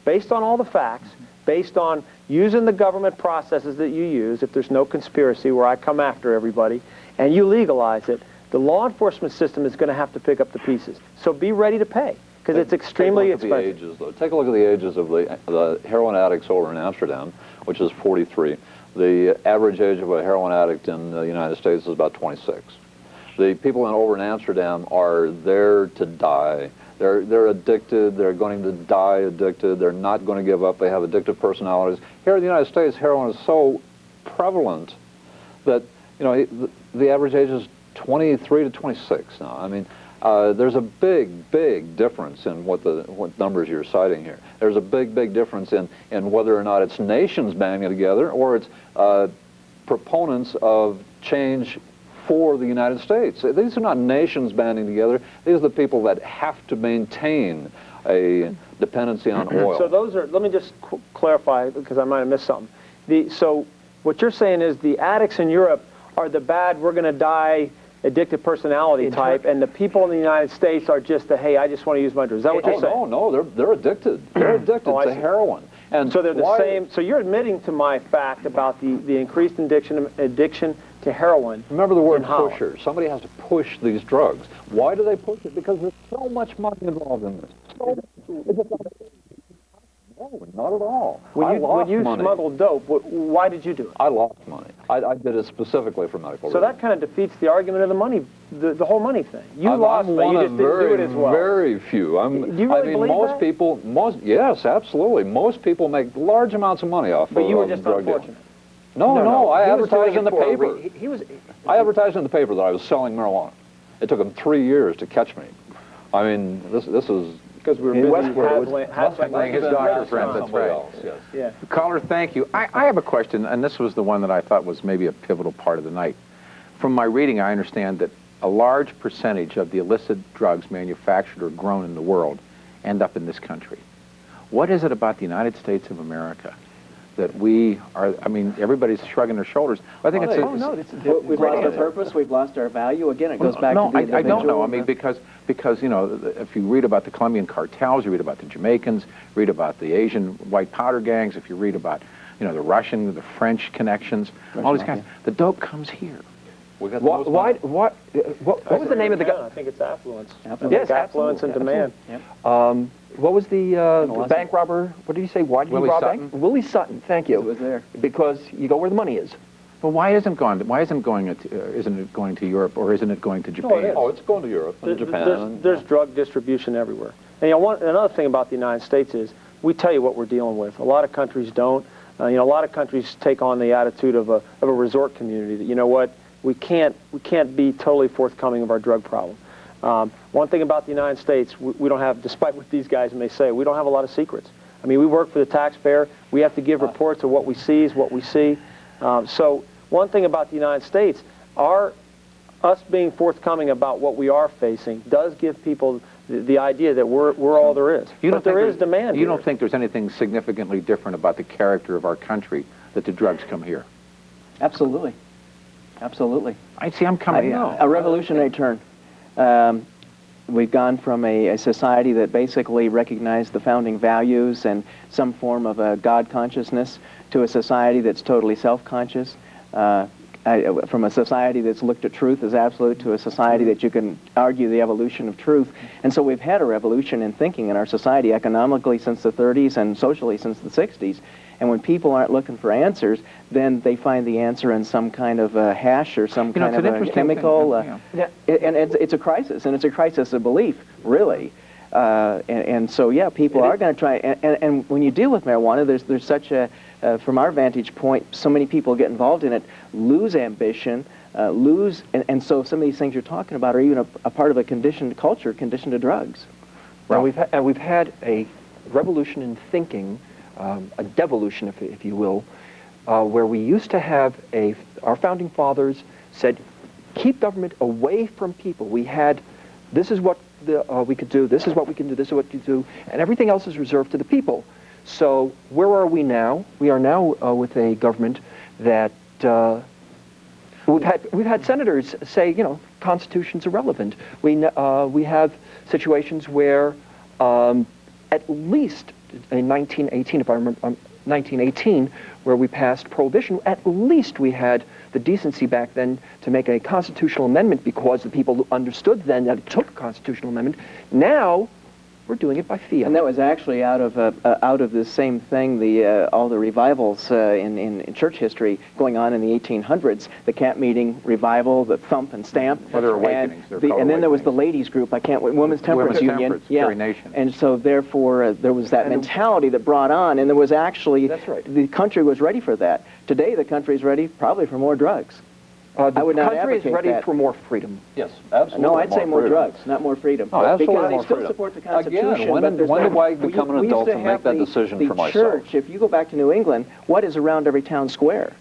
based on all the facts, based on using the government processes that you use, if there's no conspiracy where I come after everybody, and you legalize it, the law enforcement system is going to have to pick up the pieces. So be ready to pay, because it's extremely expensive. Take a look at the ages, though. Take a look at the ages of the heroin addicts over in Amsterdam, which is 43. The average age of a heroin addict in the United States is about 26. The people over in Amsterdam are there to die. They're addicted. They're going to die addicted. They're not going to give up. They have addictive personalities. Here in the United States, heroin is so prevalent that the average age is 23 to 26 now. I mean, there's a big difference in what numbers you're citing here. There's a big difference in whether or not it's nations banding together or it's proponents of change for the United States. These are not nations banding together. These are the people that have to maintain a dependency on oil. So those are, let me just clarify, because I might have missed something. So what you're saying is the addicts in Europe are the bad, we're going to die, addictive personality type, and the people in the United States are just the, hey, I just want to use my drugs. Is that what you're saying? No, they're addicted. They're addicted to heroin. And so they're the same. So you're admitting to my fact about the increased addiction to heroin. Remember the word Holland. pusher. Somebody has to push these drugs. Why do they push it? Because there's so much money involved in this. No, not at all. When you smuggled dope, why did you do it? I lost money. I did it specifically for medical So reasons. that kind of defeats the argument of the money, the whole money thing. You lost, I'm but one you of just didn't do it as well. very few. Do you really believe most that? people, yes, absolutely. Most people make large amounts of money off of But you were just drug dealing. unfortunate. No, I He was advertised doing in the it paper. I advertised in the paper that I was selling marijuana. It took them 3 years to catch me. I mean, this is... Because we were In busy Westwood, Hassling his doctor friends, that's right. Else, yes. Yeah. Caller, thank you. I have a question, and this was the one that I thought was maybe a pivotal part of the night. From my reading, I understand that a large percentage of the illicit drugs manufactured or grown in the world end up in this country. What is it about the United States of America that we are, I mean, everybody's shrugging their shoulders. I think We've lost our purpose, we've lost our value. Again, it goes back to the individual. I don't know. I mean, because if you read about the Colombian cartels, you read about the Jamaicans, read about the Asian white powder gangs, if you read about, the Russian, the French connections, all these kinds, the dope comes here. We got the Why, most why, money. what was the name of the guy? I think it's affluence. Yes, affluence and demand. Yep. What was the bank robber? What did you say? Why did Willie he rob Sutton? bank? Willie Sutton. Thank you. It was there. Because you go where the money is. Well, why isn't it going to Europe, or isn't it going to Japan? it is. Oh, it's going to Europe and Japan. There's drug distribution everywhere. And another thing about the United States is we tell you what we're dealing with. A lot of countries don't. A lot of countries take on the attitude of a resort community that, you know what, we can't be totally forthcoming of our drug problem. One thing about the United States, we don't have, despite what these guys may say, we don't have a lot of secrets. I mean, we work for the taxpayer. We have to give reports of what we see is what we see. So one thing about the United States, us being forthcoming about what we are facing does give people the idea that we're all there is. But there is demand. You don't think there's anything significantly different about the character of our country that the drugs come here? Absolutely. Absolutely. I see. I'm coming. A revolutionary turn. We've gone from a society that basically recognized the founding values and some form of a God consciousness to a society that's totally self-conscious. From a society that's looked at truth as absolute to a society that you can argue the evolution of truth. And so we've had a revolution in thinking in our society, economically since the 30s and socially since the 60s. And when people aren't looking for answers, then they find the answer in some kind of a hash or some kind of a chemical. And it's a crisis, and it's a crisis of belief, really. And so, yeah, people are going to try. And when you deal with marijuana, there's such a, from our vantage point, so many people get involved in it, lose ambition, and so some of these things you're talking about are even a part of a conditioned culture, conditioned to drugs. Well, we've had a revolution in thinking, a devolution, if you will, where we used to have our founding fathers said, keep government away from people. We had, this is what we could do, this is what we can do, this is what you do, and everything else is reserved to the people. So where are we now? We are now with a government that we've had senators say, you know, Constitution's irrelevant. We have situations where at least in 1918, if I remember, 1918, where we passed prohibition, at least we had the decency back then to make a constitutional amendment because the people understood then that it took a constitutional amendment. Now, we're doing it by fiat. And that was actually out of this same thing, all the revivals in church history going on in the 1800s, the camp meeting revival, the thump and stamp. Well, they're awakenings. And then there was the ladies group, Women's Temperance Union. Carrie Nation. And so therefore there was that mentality that brought on, and there was actually, that's right. The country was ready for that. Today the country's ready probably for more drugs. The I would not country is advocate ready that. for more freedom. Yes, absolutely. No, I'd say more freedom. drugs, not more freedom. Oh, absolutely because more they still freedom. support the Constitution. Again, when do I become an adult and make that decision for myself? The church, if you go back to New England, what is around every town square?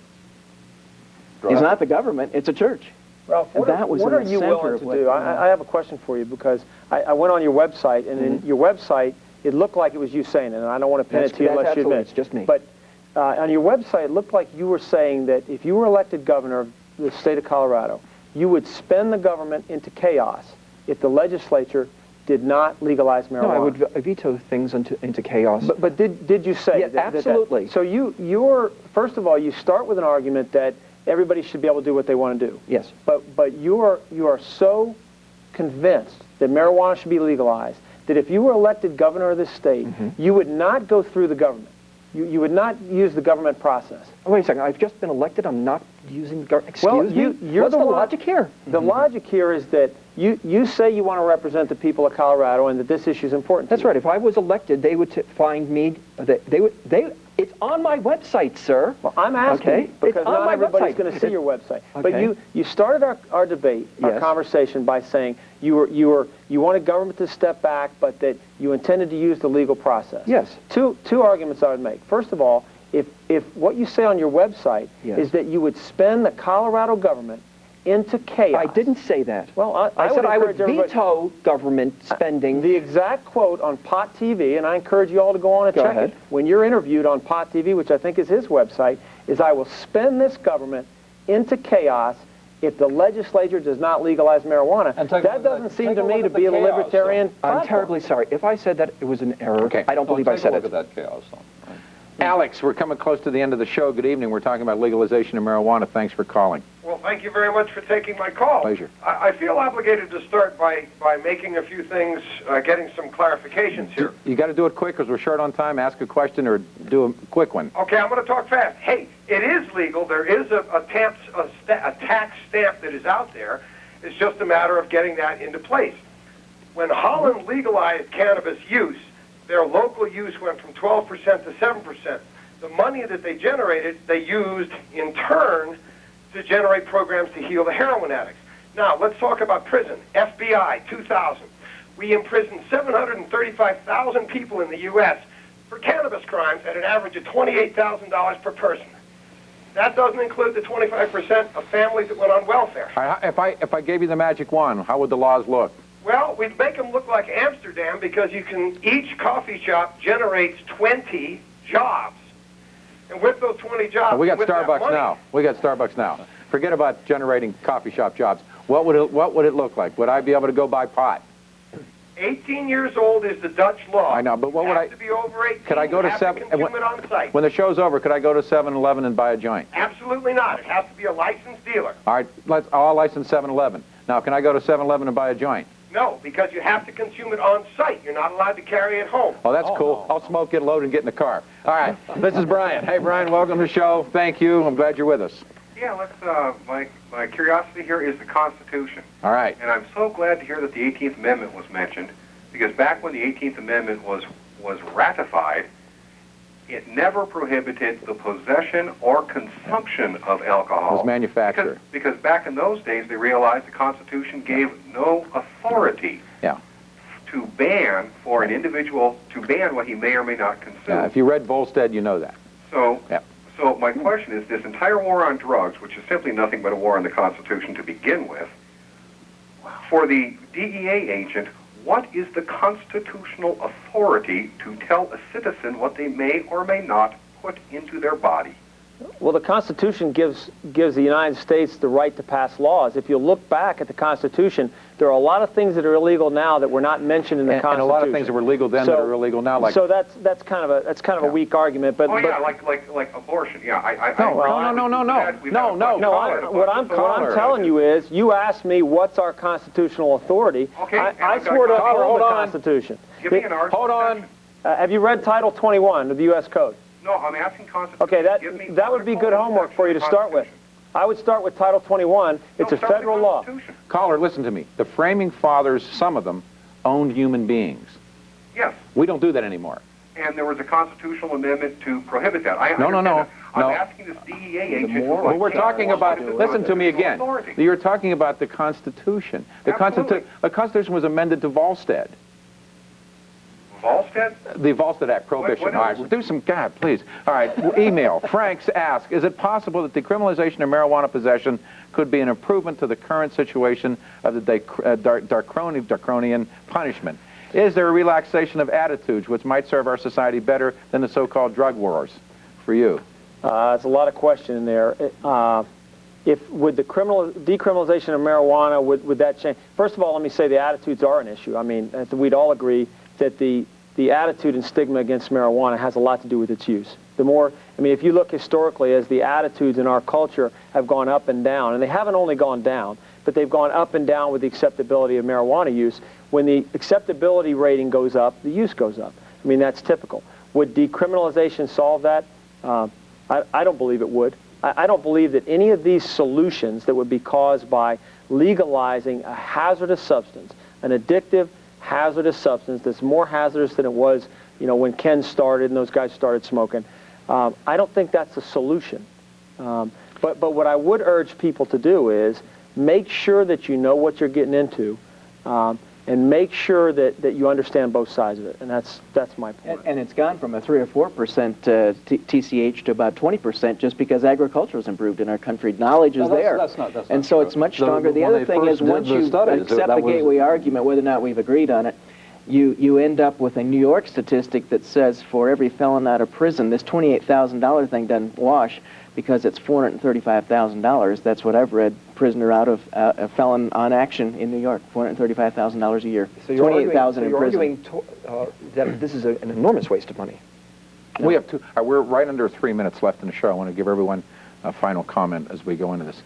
It's not the government, it's a church. Ralph, what are you willing to do? I have a question for you, because I went on your website, and in your website, it looked like it was you saying it, and I don't want to pin it to you unless you admit it's just me. But on your website, it looked like you were saying that if you were elected governor of the state of Colorado, you would spin the government into chaos if the legislature did not legalize marijuana. No, I would veto things into chaos. But did you say yeah, that? absolutely. So you're first of all, you start with an argument that everybody should be able to do what they want to do. Yes. But you are so convinced that marijuana should be legalized that if you were elected governor of this state, you would not go through the government. You would not use the government process. Oh, wait a second. I've just been elected. I'm not using the government. Excuse me? You're What's the logic here? The logic here is that you say you want to represent the people of Colorado and that this issue is important to That's you. right. If I was elected, they would find me. It's on my website, sir. Well, I'm asking Okay. because It's on not my everybody's website. going to see your website. Okay. But you started our debate, our Yes. conversation by saying you wanted government to step back, but that you intended to use the legal process. Yes. Two arguments I would make. First of all, if what you say on your website Yes. is that you would spin the Colorado government into chaos. I didn't say that. Well, I said I would encourage everybody- veto government spending. The exact quote on Pot TV, and I encourage you all to go on and Go check ahead. it, when you're interviewed on Pot TV, which I think is his website, is I will spin this government into chaos if the legislature does not legalize marijuana. That doesn't seem to me to be a libertarian I'm platform. terribly sorry. If I said that, it was an error. Okay. I don't believe I said it. Take a look at that chaos. Alex, we're coming close to the end of the show. Good evening. We're talking about legalization of marijuana. Thanks for calling. Well, thank you very much for taking my call. Pleasure. I feel obligated to start by making a few things, getting some clarifications here. You got to do it quick because we're short on time. Ask a question or do a quick one. Okay, I'm going to talk fast. Hey, it is legal. There is a tax stamp that is out there. It's just a matter of getting that into place. When Holland legalized cannabis use, their local use went from 12% to 7%. The money that they generated, they used in turn to generate programs to heal the heroin addicts. Now, let's talk about prison. FBI, 2000. We imprisoned 735,000 people in the U.S. for cannabis crimes at an average of $28,000 per person. That doesn't include the 25% of families that went on welfare. If I gave you the magic wand, how would the laws look? Well, we'd make them look like Amsterdam because each coffee shop generates 20 jobs. And with those 20 jobs, we got Starbucks now. We got Starbucks now. Forget about generating coffee shop jobs. What would it look like? Would I be able to go buy pot? 18 years old is the Dutch law. I know, but what would I? To be over 18, could I go to consume it on site. When the show's over, could I go to 7-Eleven and buy a joint? Absolutely not. It has to be a licensed dealer. All right, I'll license 7-Eleven. Now, can I go to 7-Eleven and buy a joint? No, because you have to consume it on site. You're not allowed to carry it home. Oh, that's cool. I'll smoke, get loaded, and get in the car. All right, this is Brian. Hey, Brian, welcome to the show. Thank you. I'm glad you're with us. Yeah, my curiosity here is the Constitution. All right. And I'm so glad to hear that the 18th Amendment was mentioned, because back when the 18th Amendment was ratified, it never prohibited the possession or consumption of alcohol. It was manufactured. Because back in those days, they realized the Constitution gave no authority to ban for an individual, to ban what he may or may not consume. Yeah, if you read Volstead, you know that. So my question is, this entire war on drugs, which is simply nothing but a war on the Constitution to begin with, for the DEA agent, what is the constitutional authority to tell a citizen what they may or may not put into their body? Well, the Constitution gives the United States the right to pass laws. If you look back at the Constitution, there are a lot of things that are illegal now that were not mentioned in the Constitution. And a lot of things that were legal then that are illegal now. Like so that's kind of a weak argument. But like abortion. Yeah, No. What I'm telling you is, you asked me what's our constitutional authority. Okay. I swore to uphold the Constitution. Give me an article. Hold on. Have you read Title 21 of the U.S. Code? No, I'm asking Constitution. Okay, that would be good homework for you to start with. I would start with Title 21. It's a federal law. Caller, listen to me. The framing fathers, some of them, owned human beings. Yes. We don't do that anymore. And there was a constitutional amendment to prohibit that. No. I'm asking this DEA agent. Well, we're talking about, listen to me again. You're talking about the Constitution. The Constitution was amended to Volstead. Volstead? The Volstead Act, Prohibition. All right, we'll do some, God, please. All right, email. Franks asks, is it possible that decriminalization of marijuana possession could be an improvement to the current situation of the draconian punishment? Is there a relaxation of attitudes which might serve our society better than the so-called drug wars? For you. There's a lot of question in there. Would the decriminalization of marijuana, would that change? First of all, let me say the attitudes are an issue. I mean, we'd all agree that the attitude and stigma against marijuana has a lot to do with its use. If you look historically, as the attitudes in our culture have gone up and down, and they haven't only gone down, but they've gone up and down with the acceptability of marijuana use. When the acceptability rating goes up, the use goes up. I mean, that's typical. Would decriminalization solve that? I don't believe it would. I don't believe that any of these solutions that would be caused by legalizing a hazardous substance, an addictive, hazardous substance that's more hazardous than it was, when Ken started and those guys started smoking. I don't think that's a solution. But what I would urge people to do is make sure that you know what you're getting into, and make sure that you understand both sides of it. And that's my point. And it's gone from a 3 or 4% TCH to about 20% just because agriculture has improved in our country. Knowledge is there. That's not and so true. it's much stronger. The other thing is, once you accept the gateway argument, whether or not we've agreed on it, you end up with a New York statistic that says for every felon out of prison, this $28,000 thing doesn't wash because it's $435,000. That's what I've read. Prisoner out of a felon on action in New York, $435,000 a year. So you're $28,000 in prison. arguing that this is an enormous waste of money. We have two. We're right under 3 minutes left in the show. I want to give everyone a final comment as we go into this.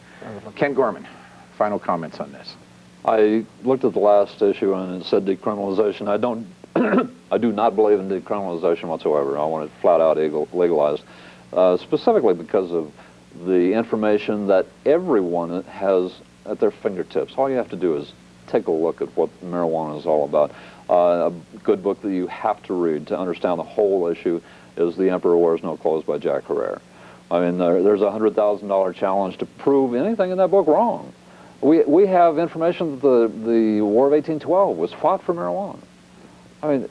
Ken Gorman, final comments on this. I looked at the last issue and it said decriminalization. I don't, I do not believe in decriminalization whatsoever. I want it flat out legalized, specifically because of the information that everyone has at their fingertips. All you have to do is take a look at what marijuana is all about. A good book that you have to read to understand the whole issue is The Emperor Wears No Clothes by Jack Herrera. I mean, there's a $100,000 challenge to prove anything in that book wrong. We have information that the War of 1812 was fought for marijuana. I mean,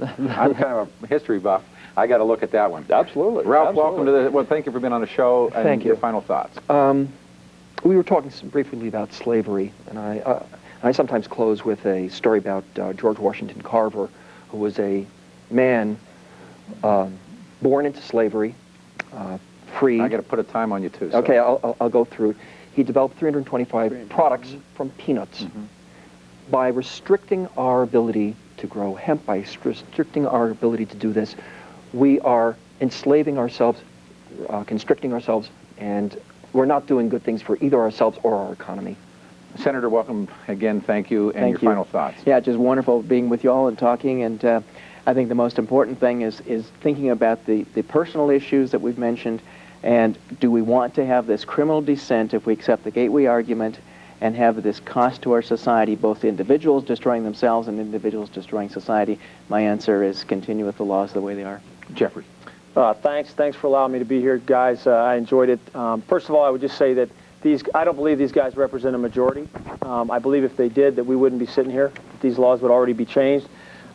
I'm kind of a history buff. I got to look at that one. Absolutely. Ralph, absolutely. welcome to the. Well, thank you for being on the show. And Thank you. Your final thoughts. We were talking briefly about slavery, and I sometimes close with a story about George Washington Carver, who was a man born into slavery, free. I got to put a time on you too. So. Okay, I'll go through. He developed 325 products from peanuts. By restricting our ability to grow hemp, by restricting our ability to do this, we are enslaving ourselves, constricting ourselves, and we're not doing good things for either ourselves or our economy. Senator, welcome again. Thank you. And your final thoughts. Yeah, just wonderful being with you all and talking. And I think the most important thing is thinking about the personal issues that we've mentioned. And do we want to have this criminal descent if we accept the gateway argument and have this cost to our society, both individuals destroying themselves and individuals destroying society? My answer is continue with the laws the way they are. Jeffrey. Thanks for allowing me to be here, guys. I enjoyed it. First of all, I would just say that I don't believe these guys represent a majority. I believe if they did, that we wouldn't be sitting here. These laws would already be changed.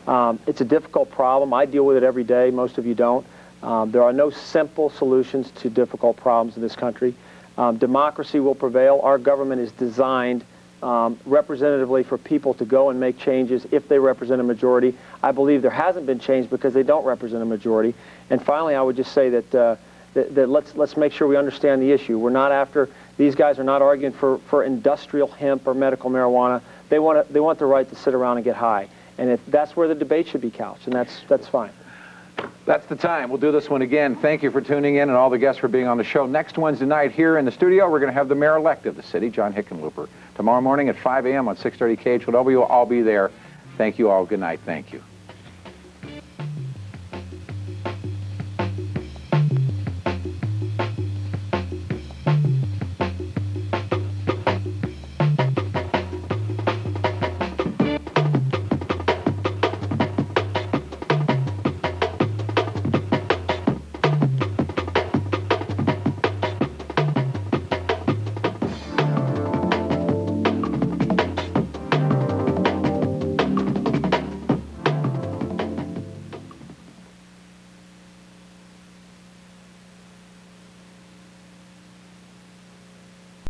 It's a difficult problem. I deal with it every day. Most of you don't. There are no simple solutions to difficult problems in this country. Democracy will prevail. Our government is designed representatively for people to go and make changes if they represent a majority. I believe there hasn't been change because they don't represent a majority. And finally, I would just say that, let's make sure we understand the issue. We're not after, these guys are not arguing for industrial hemp or medical marijuana. They want the right to sit around and get high. And if that's where the debate should be couched, and that's fine. That's the time. We'll do this one again. Thank you for tuning in and all the guests for being on the show. Next Wednesday night here in the studio, we're going to have the mayor-elect of the city, John Hickenlooper. Tomorrow morning at 5 a.m. on 630 KHOW. I'll be there. Thank you all. Good night. Thank you.